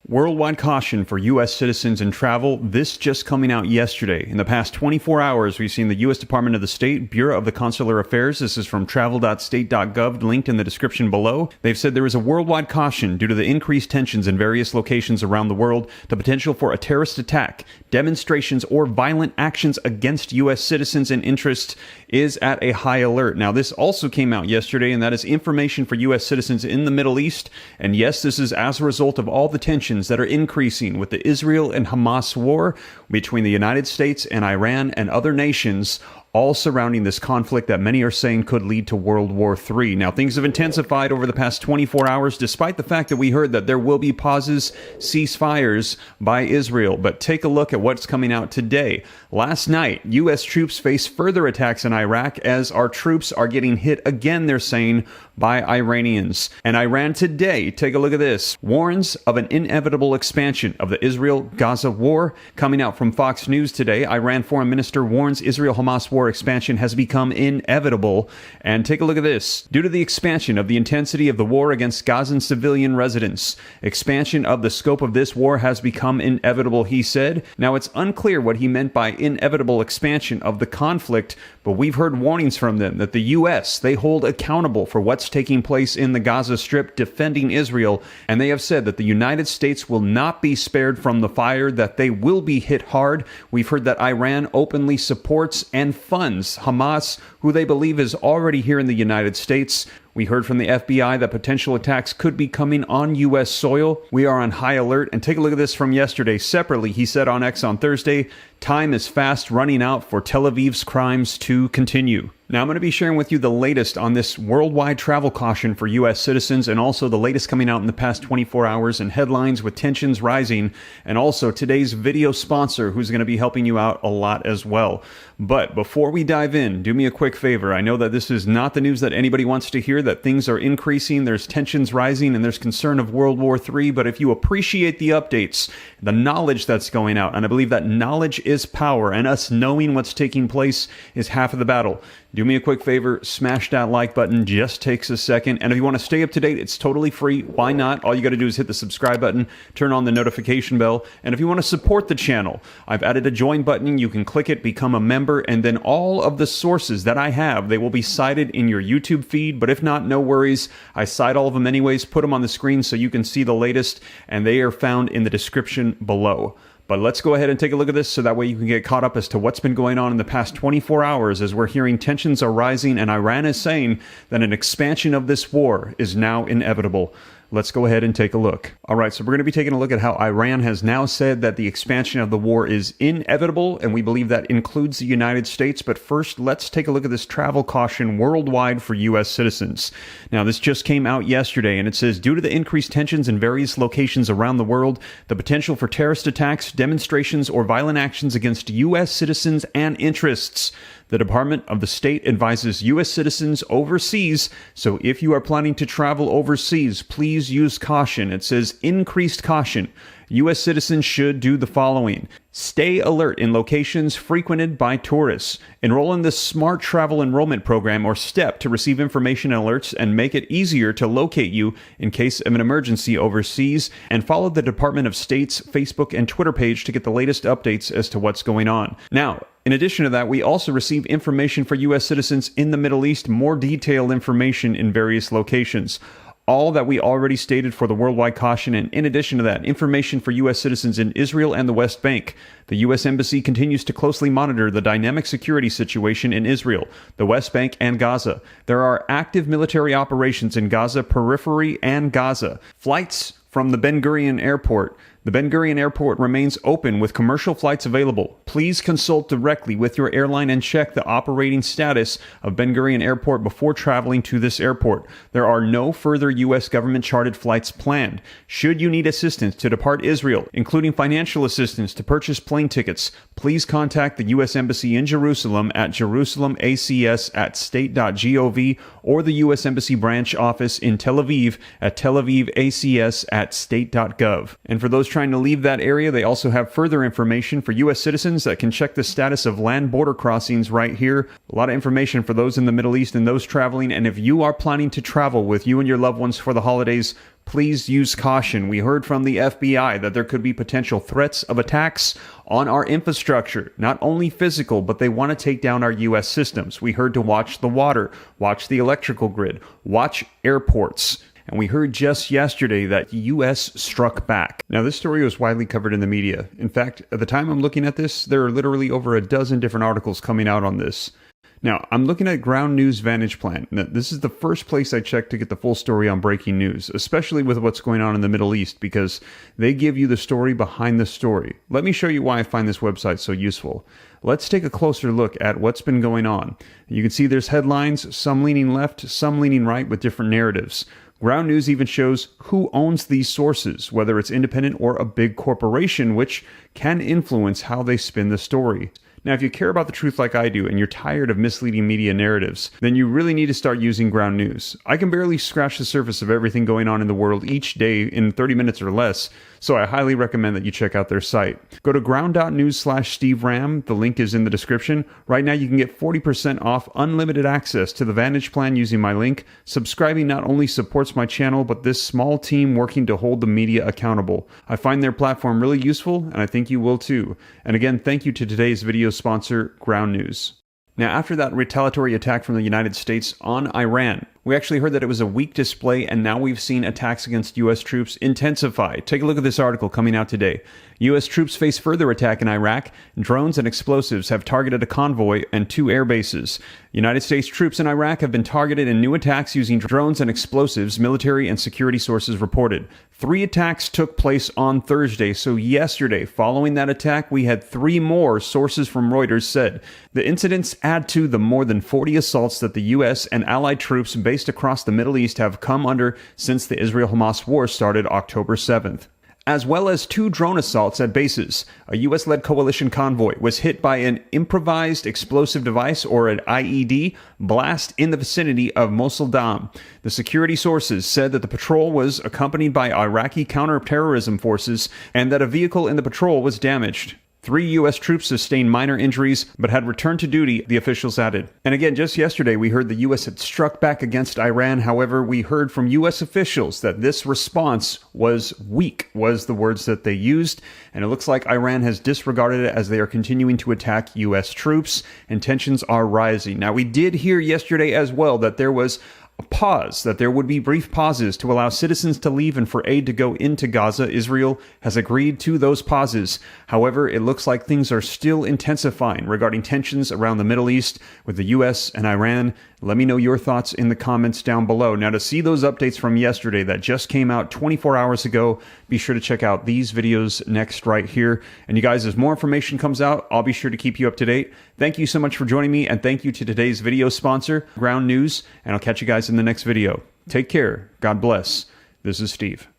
Worldwide caution for U.S. citizens in travel. This just coming out yesterday. In the past 24 hours, we've seen the U.S. Department of the State, Bureau of the Consular Affairs. This is from travel.state.gov, linked in the description below. They've said there is a worldwide caution due to the increased tensions in various locations around the world, the potential for a terrorist attack, demonstrations, or violent actions against U.S. citizens and interests is at a high alert. Now, this also came out yesterday, and that is information for U.S. citizens in the Middle East. And yes, this is as a result of all the tensions that are increasing with the Israel and Hamas war between the United States and Iran and other nations, all surrounding this conflict that many are saying could lead to World War III. Now, things have intensified over the past 24 hours, despite the fact that we heard that there will be pauses, ceasefires by Israel. But take a look at what's coming out today. Last night, U.S. troops face further attacks in Iraq as our troops are getting hit again, they're saying, by Iranians. And Iran today, take a look at this, warns of an inevitable expansion of the Israel-Gaza war. Coming out from Fox News today, Iran Foreign Minister warns Israel-Hamas war expansion has become inevitable. And take a look at this. Due to the expansion of the intensity of the war against Gazan civilian residents, expansion of the scope of this war has become inevitable, he said. Now, it's unclear what he meant by inevitable expansion of the conflict, but we've heard warnings from them that the U.S., they hold accountable for what's taking place in the Gaza Strip defending Israel, and they have said that the United States will not be spared from the fire, that they will be hit hard. We've heard that Iran openly supports and funds Hamas, who they believe is already here in the United States. We heard from the FBI that potential attacks could be coming on U.S. soil. We are on high alert. And take a look at this from yesterday. Separately, he said on X on Thursday, time is fast running out for Tel Aviv's crimes to continue. Now, I'm going to be sharing with you the latest on this worldwide travel caution for U.S. citizens, and also the latest coming out in the past 24 hours and headlines with tensions rising, and also today's video sponsor who's going to be helping you out a lot as well. But before we dive in, do me a quick favor. I know that this is not the news that anybody wants to hear, that things are increasing, there's tensions rising, and there's concern of World War III. But if you appreciate the updates, the knowledge that's going out, and I believe that knowledge is power, and us knowing what's taking place is half of the battle. Do me a quick favor, smash that like button, just takes a second. And if you want to stay up to date, it's totally free. Why not? All you got to do is hit the subscribe button, turn on the notification bell. And if you want to support the channel, I've added a join button. You can click it, become a member, and then all of the sources that I have, they will be cited in your YouTube feed. But if not, no worries. I cite all of them anyways, put them on the screen so you can see the latest, and they are found in the description below. But let's go ahead and take a look at this so that way you can get caught up as to what's been going on in the past 24 hours as we're hearing tensions are rising and Iran is saying that an expansion of this war is now inevitable. Let's go ahead and take a look. All right, so we're going to be taking a look at how Iran has now said that the expansion of the war is inevitable, and we believe that includes the United States. But first, let's take a look at this travel caution worldwide for U.S. citizens. Now, this just came out yesterday, and it says, due to the increased tensions in various locations around the world, the potential for terrorist attacks, demonstrations, or violent actions against U.S. citizens and interests, the Department of the State advises U.S. citizens overseas, so if you are planning to travel overseas, please use caution. It says increased caution. U.S. citizens should do the following. Stay alert in locations frequented by tourists. Enroll in the Smart Travel Enrollment Program or STEP to receive information and alerts and make it easier to locate you in case of an emergency overseas. And follow the Department of State's Facebook and Twitter page to get the latest updates as to what's going on. Now, in addition to that, we also receive information for U.S. citizens in the Middle East, more detailed information in various locations. All that we already stated for the worldwide caution, and in addition to that, information for U.S. citizens in Israel and the West Bank. The U.S. Embassy continues to closely monitor the dynamic security situation in Israel, the West Bank, and Gaza. There are active military operations in Gaza periphery and Gaza. Flights from the Ben Gurion Airport. The Ben Gurion Airport remains open with commercial flights available. Please consult directly with your airline and check the operating status of Ben Gurion Airport before traveling to this airport. There are no further U.S. government-chartered flights planned. Should you need assistance to depart Israel, including financial assistance to purchase plane tickets, please contact the U.S. Embassy in Jerusalem at jerusalemacs@state.gov or the U.S. Embassy branch office in Tel Aviv at telavivacs@state.gov. And for those trying to leave that area, they also have further information for U.S. citizens that can check the status of land border crossings right here. A lot of information for those in the Middle East and those traveling. And if you are planning to travel with you and your loved ones for the holidays, please use caution. We heard from the FBI that there could be potential threats of attacks on our infrastructure, not only physical, but they want to take down our U.S. systems. We heard to watch the water, watch the electrical grid, watch airports. And we heard just yesterday that the U.S. struck back. Now, this story was widely covered in the media. In fact, at the time I'm looking at this, there are literally over a dozen different articles coming out on this. Now, I'm looking at Ground News Vantage Plan. Now, this is the first place I check to get the full story on breaking news, especially with what's going on in the Middle East, because they give you the story behind the story. Let me show you why I find this website so useful. Let's take a closer look at what's been going on. You can see there's headlines, some leaning left, some leaning right with different narratives. Ground News even shows who owns these sources, whether it's independent or a big corporation, which can influence how they spin the story. Now, if you care about the truth like I do and you're tired of misleading media narratives, then you really need to start using Ground News. I can barely scratch the surface of everything going on in the world each day in 30 minutes or less, so I highly recommend that you check out their site. Go to ground.news/Steve Ram. The link is in the description. Right now, you can get 40% off unlimited access to the Vantage Plan using my link. Subscribing not only supports my channel, but this small team working to hold the media accountable. I find their platform really useful, and I think you will too. And again, thank you to today's video sponsor, Ground News. Now, after that retaliatory attack from the United States on Iran, we actually heard that it was a weak display, and now we've seen attacks against U.S. troops intensify. Take a look at this article coming out today. U.S. troops face further attack in Iraq. Drones and explosives have targeted a convoy and 2 air bases. United States troops in Iraq have been targeted in new attacks using drones and explosives, military and security sources reported. 3 attacks took place on Thursday, so yesterday, following that attack, we had 3 more, sources from Reuters said. The incidents add to the more than 40 assaults that the U.S. and allied troops based across the Middle East have come under since the Israel-Hamas war started October 7th. As well as 2 drone assaults at bases. A U.S.-led coalition convoy was hit by an improvised explosive device, or an IED, blast in the vicinity of Mosul Dam. The security sources said that the patrol was accompanied by Iraqi counterterrorism forces and that a vehicle in the patrol was damaged. 3 U.S. troops sustained minor injuries, but had returned to duty, the officials added. And again, just yesterday, we heard the U.S. had struck back against Iran. However, we heard from U.S. officials that this response was weak, was the words that they used. And it looks like Iran has disregarded it as they are continuing to attack U.S. troops, and tensions are rising. Now, we did hear yesterday as well that there was a pause, that there would be brief pauses to allow citizens to leave and for aid to go into Gaza. Israel has agreed to those pauses. However, it looks like things are still intensifying regarding tensions around the Middle East with the U.S. and Iran. Let me know your thoughts in the comments down below. Now, to see those updates from yesterday that just came out 24 hours ago, be sure to check out these videos next right here. And you guys, as more information comes out, I'll be sure to keep you up to date. Thank you so much for joining me, and thank you to today's video sponsor, Ground News, and I'll catch you guys in the next video. Take care. God bless. This is Steve.